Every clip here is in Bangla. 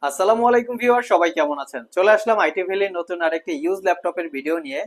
আসসালামু আলাইকুম ভিউয়ার, সবাই কেমন আছেন? চলে আসলাম আইটি ভ্যালির নতুন আরেকটি ইউজ ল্যাপটপের ভিডিও নিয়ে।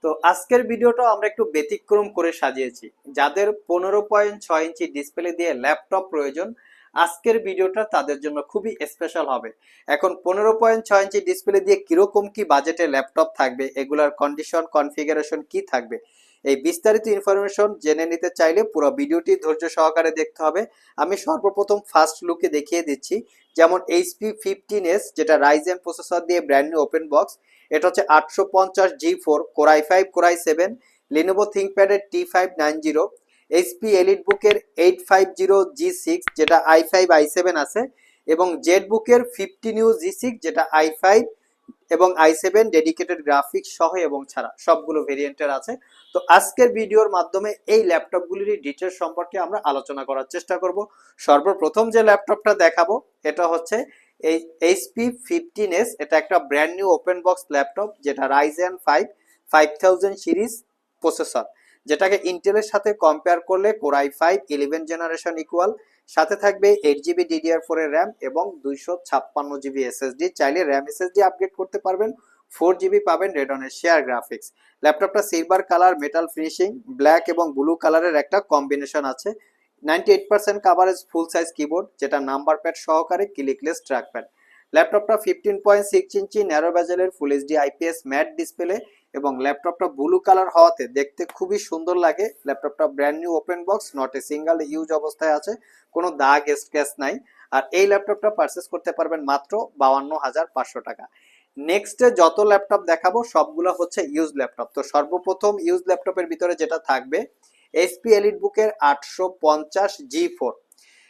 তো আজকের ভিডিওটা আমরা একটু ব্যতিক্রম করে সাজিয়েছি। যাদের 15.6 ইঞ্চি ডিসপ্লে দিয়ে ল্যাপটপ প্রয়োজন, আজকের ভিডিওটা তাদের জন্য খুবই স্পেশাল হবে। এখন 15.6 ইঞ্চি ডিসপ্লে দিয়ে কিরকম কি বাজেটে ল্যাপটপ থাকবে, এগুলার কন্ডিশন কনফিগারেশন কি থাকবে, এই বিস্তারিত ইনফরমেশন জেনে নিতে চাইলে পুরো ভিডিওটি ধৈর্য সহকারে দেখতে হবে। আমি সর্বপ্রথম ফার্স্ট লুকে দেখিয়ে দিচ্ছি। যেমন এইচপি 15s, যেটা রাইজেন প্রসেসর দিয়ে ব্র্যান্ড নিউ ওপেন বক্স। এটা হচ্ছে 850 G4 core i5 core i7। Lenovo থিংকপ্যাডের T590। এইচপি এলিট বুকের 850G6, যেটা i5 i7 আছে, এবং জেড বুকের 15U G6, যেটা i5 এবং i7 ডেডিকেটেড গ্রাফিক্স সহ এবং ছাড়া সবগুলো ভেরিয়েন্টের আছে। তো আজকের ভিডিওর মাধ্যমে এই ল্যাপটপগুলির ডিটেলস সম্পর্কে আমরা আলোচনা করার চেষ্টা করব। সর্বপ্রথম যে ল্যাপটপটা দেখাবো এটা হচ্ছে এই এইচপি 15s। এটা একটা brand new open box laptop, যেটা রাইজেন 5000 সিরিজ প্রসেসর, যেটাকে ইন্টেলের সাথে কম্পেয়ার করলে কোর i5 11 জেনারেশন ইকুয়াল। সাথে থাকবে 8 GB DDR4 এর র্যাম এবং 256 GB এসএসডি। চাইলে র্যাম এসএসডি আপগ্রেড করতে পারবেন। 4 GB পাবেন রেডনের শেয়ার গ্রাফিক্স। ল্যাপটপটা silver colour, metal finishing, black এবং ব্লু কালারের একটা কম্বিনেশন আছে। 98% কাভারেজ, ফুল সাইজ কিবোর্ড, যেটা নাম্বার প্যাড সহকারে ক্লিকলেস ট্র্যাকপ্যাড। ল্যাপটপটা 15.6 ইঞ্চি ন্যারো বেজেলের full HD IPS matte display, এবং ল্যাপটপটা ব্লু কালার হওয়াতে দেখতে খুবই সুন্দর লাগে। ল্যাপটপটা brand new open box, not a single use অবস্থায় আছে, কোনো দাগ স্ক্র্যাচ নাই। আর এই ল্যাপটপটা পারচেস করতে পারবেন মাত্র 52,500 টাকা। নেক্সটে যত ল্যাপটপ দেখাবো সবগুলো হচ্ছে ইউজ ল্যাপটপ। তো সর্বপ্রথম ইউজ ল্যাপটপের ভিতরে যেটা থাকবে এইচপি এলিট বুকের 850G4।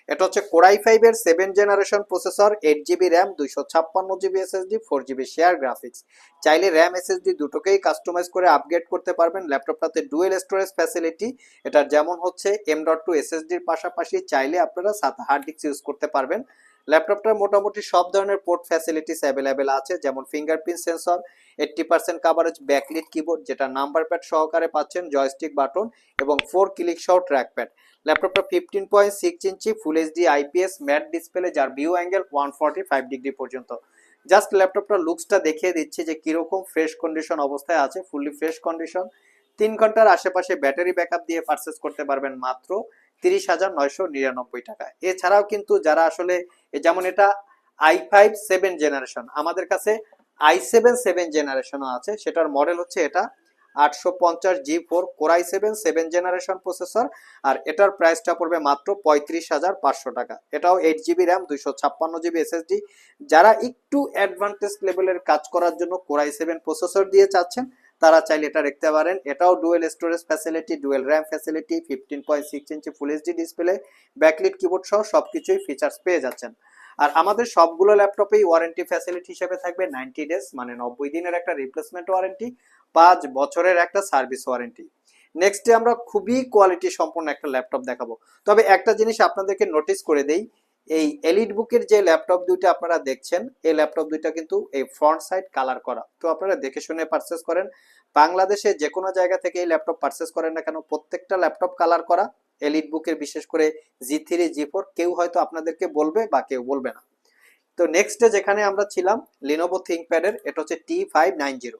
এটা হচ্ছে কোর i5 এর 7 generation processor, 8 GB RAM, 256 GB SSD, 4 GB share graphics. চাইলে র্যাম এসএসডি দুটোকেই কাস্টমাইজ করে আপগ্রেড করতে পারবেন। ল্যাপটপটাতে ডুয়েল স্টোরেজ ফ্যাসিলিটি, এটা যেমন হচ্ছে M.2 এসএসডির পাশাপাশি চাইলে আপনারা সাথে হার্ড ডিস্ক ইউজ করতে পারবেন। ল্যাপটপটার মোটামুটি সব ধরনের পোর্ট ফ্যাসিলিটিস অ্যাভেলেবেল আছে, যেমন fingerprint sensor, 80% coverage, backlit keyboard, যেটা নাম্বার প্যাড সহকারে পাচ্ছেন, জয়স্টিক বাটন এবং 4 ক্লিক সহ ট্র্যাকপ্যাড। ল্যাপটপটা 15.6 inch full HD IPS matte display, যার ভিউ অ্যাঙ্গেল 145 ডিগ্রি পর্যন্ত। জাস্ট ল্যাপটপটা লুকসটা দেখিয়ে দিচ্ছি যে কিরকম ফ্রেশ কন্ডিশন অবস্থায় আছে, ফুললি ফ্রেশ কন্ডিশন। 3 ঘন্টার আশেপাশে ব্যাটারি ব্যাকআপ দিয়ে পারচেস করতে পারবেন মাত্র 30,999 টাকা। এছাড়াও কিন্তু যারা আসলে যেমন এটা i5 7 জেনারেশন, আমাদের কাছে i7 7 জেনারেশনও আছে, সেটার মডেল হচ্ছে এটা 850G4 core i7 generation processor. আর এটার প্রাইসটা পড়বে মাত্র 35,500 টাকা। এটাও 8 GB র্যাম, 256 GB এসএসডি। যারা একটু অ্যাডভান্টেজ লেভেলের কাজ করার জন্য কোর i7 প্রসেসর দিয়ে চাচ্ছেন, তারা চাইলে এটা রাখতে পারেন। এটাও dual storage facility, dual RAM facility, 15.6 inch full HD display, backlit keyboard সহ সবকিছুই ফিচার্স পেয়ে যাচ্ছেন। আর আমাদের সবগুলো ল্যাপটপেই ওয়ারেন্টি ফ্যাসিলিটি হিসেবে থাকবে 90 ডেজ, মানে 90 দিনের একটা রিপ্লেসমেন্ট ওয়ারেন্টি, 5 বছরের একটা সার্ভিস ওয়ারেন্টি। নেক্সটে আমরা খুবই কোয়ালিটি সম্পন্ন একটা ল্যাপটপ দেখাবো। তবে একটা জিনিস আপনাদেরকে নোটিস করে দেই, এই এলিট বুকের যে ল্যাপটপ দুইটা আপনারা দেখছেন, এই ল্যাপটপ দুইটা কিন্তু এই ফ্রন্ট সাইড কালার করা। তো আপনারা দেখে শুনে পারচেস করেন। বাংলাদেশে যে কোনো জায়গা থেকে এই ল্যাপটপ পারচেস করেন না কেন, প্রত্যেকটা ল্যাপটপ কালার করা। এলিট বুকের বিশেষ করে G3 G4 কেউ হয়তো আপনাদেরকে বলবে বা কেউ বলবে না। তো নেক্সটে যেখানে আমরা ছিলাম, লিনোভো থিংকপ্যাডের, এটা হচ্ছে T590।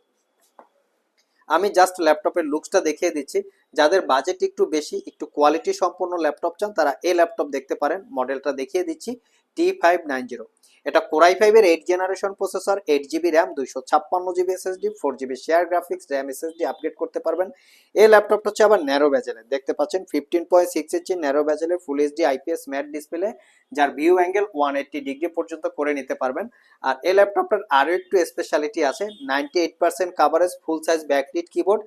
আমি জাস্ট ল্যাপটপের লুকসটা দেখিয়ে দিচ্ছি। যাদের বাজেট একটু বেশি, একটু কোয়ালিটি সম্পন্ন ল্যাপটপ চান, তারা এই ল্যাপটপ দেখতে পারেন। মডেলটা দেখিয়ে দিচ্ছি, T590। এটা কোর i5 এর 8 generation processor, 8 GB RAM, 256 GB SSD, 4 GB share graphics, RAM SSD upgrade করতে পারবেন। এই ল্যাপটপটা হচ্ছে আবার ন্যারো বেজেলের, দেখতে পাচ্ছেন 15.6 ইঞ্চি ন্যারো বেজেলের full HD IPS matte display, যার ভিউ অ্যাঙ্গেল 180 ডিগ্রি পর্যন্ত করে নিতে পারবেন। আর এই ল্যাপটপটার আরো একটু স্পেশালিটি আছে, 98% coverage, full size backlit keyboard,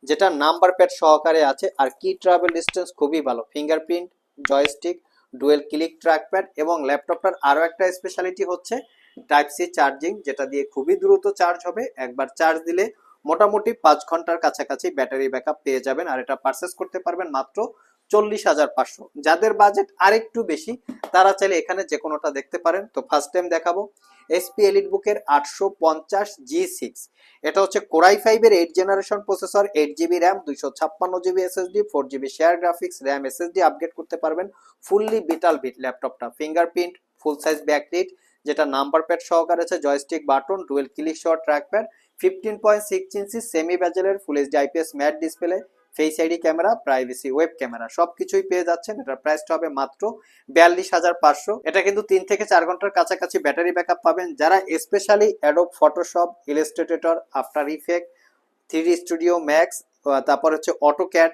যেটা নাম্বার প্যাড সহকারে আছে। আর কি ট্রাভেল ডিস্টেন্স খুবই ভালো, fingerprint, joystick, dual click trackpad. এবং ল্যাপটপটার আরো একটা স্পেশালিটি হচ্ছে টাইপ সি চার্জিং, যেটা দিয়ে খুবই দ্রুত চার্জ হবে। একবার চার্জ দিলে মোটামুটি 5 ঘন্টার কাছাকাছি ব্যাটারি ব্যাকআপ পেয়ে যাবেন। আর এটা পারচেস করতে পারবেন মাত্র 40,500। যাদের বাজেট আরেকটু বেশি, তারা চাইলে এখানে যে কোনোটা দেখতে পারেন। তো ফার্স্ট টাইম দেখাবো এসপি এলিট বুকের 850G6। এটা হচ্ছে কোর i5 এর 8 generation processor, 8 GB RAM, 256 GB SSD, 4 GB share graphics, RAM SSD upgrade করতে পারবেন। ফুললি বিটাল বিট ল্যাপটপটা, ফিঙ্গারপ্রিন্ট, ফুল সাইজ ব্যাকলিট, যেটা নাম্বার প্যাড সহকারে আছে, জয়স্টিক বাটন, ডুয়েল ক্লিক সহ ট্র্যাক প্যাড, 15.6 ইঞ্চি সেমি বেজেলের full HD IPS matte display, face ID camera, privacy web camera সবকিছুই পেয়ে যাচ্ছেন। এটার প্রাইসটা হবে মাত্র 42,500। এটা কিন্তু 3 থেকে 4 ঘন্টার কাছাকাছি ব্যাটারি ব্যাকআপ পাবেন। যারা specially Adobe Photoshop, Illustrator, after effect, 3ডি স্টুডিও ম্যাক্স, তারপর হচ্ছে অটোক্যাড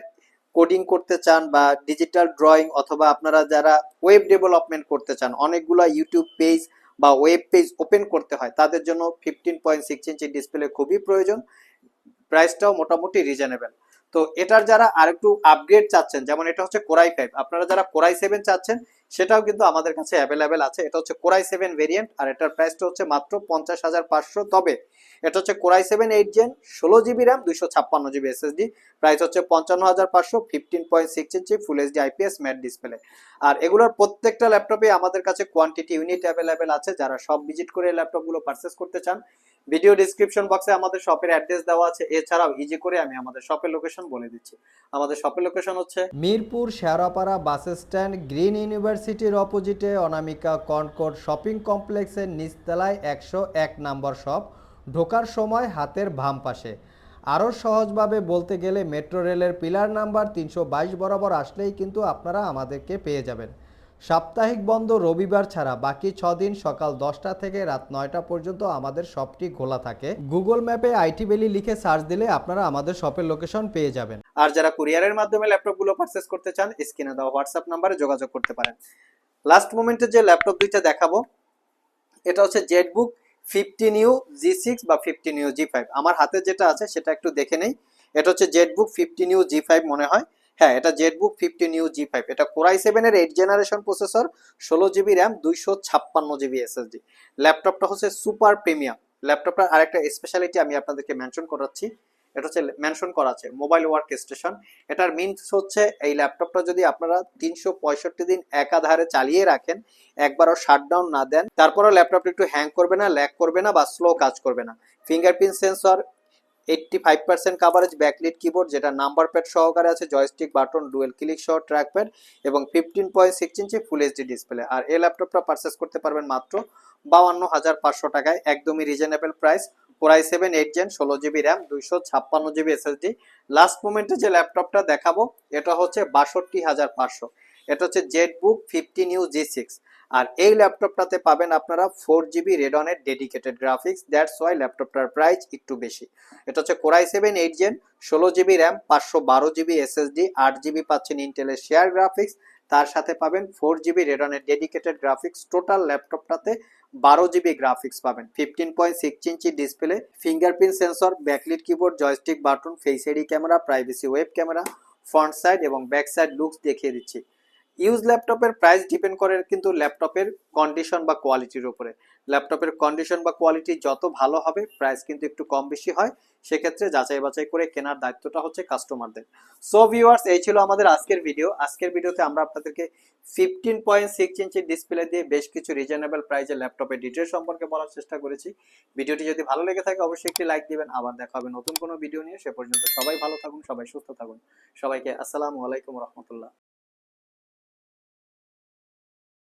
কোডিং করতে চান বা ডিজিটাল ড্রয়িং, অথবা আপনারা যারা ওয়েব ডেভেলপমেন্ট করতে চান, অনেকগুলো ইউটিউব পেজ বা ওয়েব পেজ ওপেন করতে হয়, তাদের জন্য 15.6 ইঞ্চি ডিসপ্লে খুবই প্রয়োজন। প্রাইসটাও মোটামুটি রিজনেবল। তো এটার যারা আরেকটু আপগ্রেড চাচ্ছেন, যেমন এটা হচ্ছে কোরাই 5, আপনারা যারা কোরাই 7 চাচ্ছেন সেটাও কিন্তু আমাদের কাছে অ্যাভেলেবেল আছে। এটা হচ্ছে কোরাই 7 ভেরিয়েন্ট, আর এটার প্রাইসটা হচ্ছে মাত্র 50,500। তবে এটা হচ্ছে core i 7 8 gen, 16 GB RAM, 256 GB SSD. Price হচ্ছে 55,500, 15.6 inch full HD IPS matte display. আর এগুলোর প্রত্যেকটা ল্যাপটপে আমাদের কাছে কোয়ান্টিটি ইউনিট অ্যাভেলেবেল আছে। যারা সব ভিজিট করে ল্যাপটপগুলো পারচেস করতে চান, ভিডিও ডিসক্রিপশন বক্সে আমাদের শপের অ্যাড্রেস দেওয়া আছে। এছাড়াও ইজি করে আমি আমাদের শপের লোকেশন বলে দিচ্ছি। আমাদের শপের লোকেশন হচ্ছে Mirpur Shewrapara bus stand, green ইউনিভার্সিটির অপোজিটে অনামিকা কনকর্ড শপিং কমপ্লেক্সের নিচতলায় 101 নম্বর শপ। ঢোকার সময় হাতের বাম পাশে। আরও সহজভাবে বলতে গেলে মেট্রো রেলের পিলার নাম্বার 322 বরাবর আসলেই কিন্তু আপনারা আমাদেরকে পেয়ে যাবেন। সাপ্তাহিক বন্ধ রবিবার ছাড়া বাকি 6 দিন সকাল 10টা থেকে রাত 9টা পর্যন্ত আমাদের শপটি খোলা থাকে। গুগল ম্যাপে আইটি ভ্যালি লিখে সার্চ দিলে আপনারা আমাদের শপের লোকেশন পেয়ে যাবেন। আর যারা কুরিয়ারের মাধ্যমে ল্যাপটপগুলো পারচেস করতে চান, স্ক্রিনে দেওয়া হোয়াটসঅ্যাপ নাম্বারে যোগাযোগ করতে পারেন। লাস্ট মোমেন্টে যে ল্যাপটপ দুইটা দেখাবো, এটা হচ্ছে জেটবুক 15U G6 বা 15U G5। আমার হাতে যেটা আছে সেটা একটু দেখে নেই। এটা হচ্ছে জেটবুক 15U G5 মনে হয়। হ্যাঁ, এটা জেটবুক 15U G5। এটা কোরাই 7 এর 8 generation processor, 16 GB RAM, 256 GB SSD. ল্যাপটপটা হচ্ছে সুপার প্রিমিয়াম। ল্যাপটপটার আরেকটা স্পেশালিটি আমি আপনাদেরকে মেনশন করাচ্ছি। এটা হচ্ছে মেনশন করা আছে মোবাইল ওয়ার্ক স্টেশন। এটার মিনস হচ্ছে এই ল্যাপটপটা যদি আপনারা 365 দিন একাধারে চালিয়ে রাখেন, একবারও শাটডাউন না দেন, তারপরও ল্যাপটপটা একটু হ্যাং করবে না, ল্যাগ করবে না বা স্লো কাজ করবে না। Fingerprint sensor, 85% coverage, backlit keyboard যেটা নাম্বার প্যাড সহকারে আছে, জয়স্টিক বাটন, ডুয়েল ক্লিক সহ ট্র্যাক প্যাড এবং 15.6 ইঞ্চি ফুল এইচডি ডিসপ্লে। আর এই ল্যাপটপটা পারচেস করতে পারবেন মাত্র 52,500 টাকায়, একদমই reasonable price. Core i 7 8 gen, 16 GB RAM, 256 GB SSD. Last মোমেন্টে যে ল্যাপটপটা দেখাবো এটা হচ্ছে 62,500। এটা হচ্ছে জেটবুক 15U G6। আর এই ল্যাপটপটাতে পাবেন আপনারা 4 জিবি রেডনের ডেডিকেটেড গ্রাফিক্স। দ্যাটস ওয়াই ল্যাপটপটার প্রাইস একটু বেশি। এটা হচ্ছে core i 7 8 gen, 16 GB RAM, 512 GB SSD, 8 GB পাচ্ছেন ইন্টেলের শেয়ার গ্রাফিক্স, তার সাথে পাবেন 4 জিবি রেডনের ডেডিকেটেড গ্রাফিক্স। টোটাল ল্যাপটপটাতে 12 জিবি গ্রাফিক্স পাবেন, 15.6 inch display, fingerprint sensor, backlit keyboard, joystick button, face ID camera, privacy web camera, front side এবং ব্যাক সাইড লুকস দেখিয়ে দিচ্ছি। ইউজ ল্যাপটপের প্রাইস ডিপেন্ড করে কিন্তু ল্যাপটপের কন্ডিশন বা কোয়ালিটির উপরে। ল্যাপটপের কন্ডিশন বা কোয়ালিটি যত ভালো হবে প্রাইস কিন্তু একটু কম বেশি হয়। সেক্ষেত্রে যাচাই বাছাই করে কেনার দায়িত্বটা হচ্ছে কাস্টমারদের। সো ভিউয়ার্স, এই ছিল আমাদের আজকের ভিডিও। আজকের ভিডিওতে আমরা আপনাদেরকে 15.6 ইঞ্চি ডিসপ্লে দিয়ে বেশ কিছু রিজনেবল প্রাইসের ল্যাপটপের ডিটেল সম্পর্কে বলার চেষ্টা করেছি। ভিডিওটি যদি ভালো লেগে থাকে অবশ্যই একটি লাইক দিবেন। আবার দেখা হবে নতুন কোনো ভিডিও নিয়ে। সে পর্যন্ত সবাই ভালো থাকুন, সবাই সুস্থ থাকুন। সবাইকে আসসালামু আলাইকুম রহমতুল্লাহ।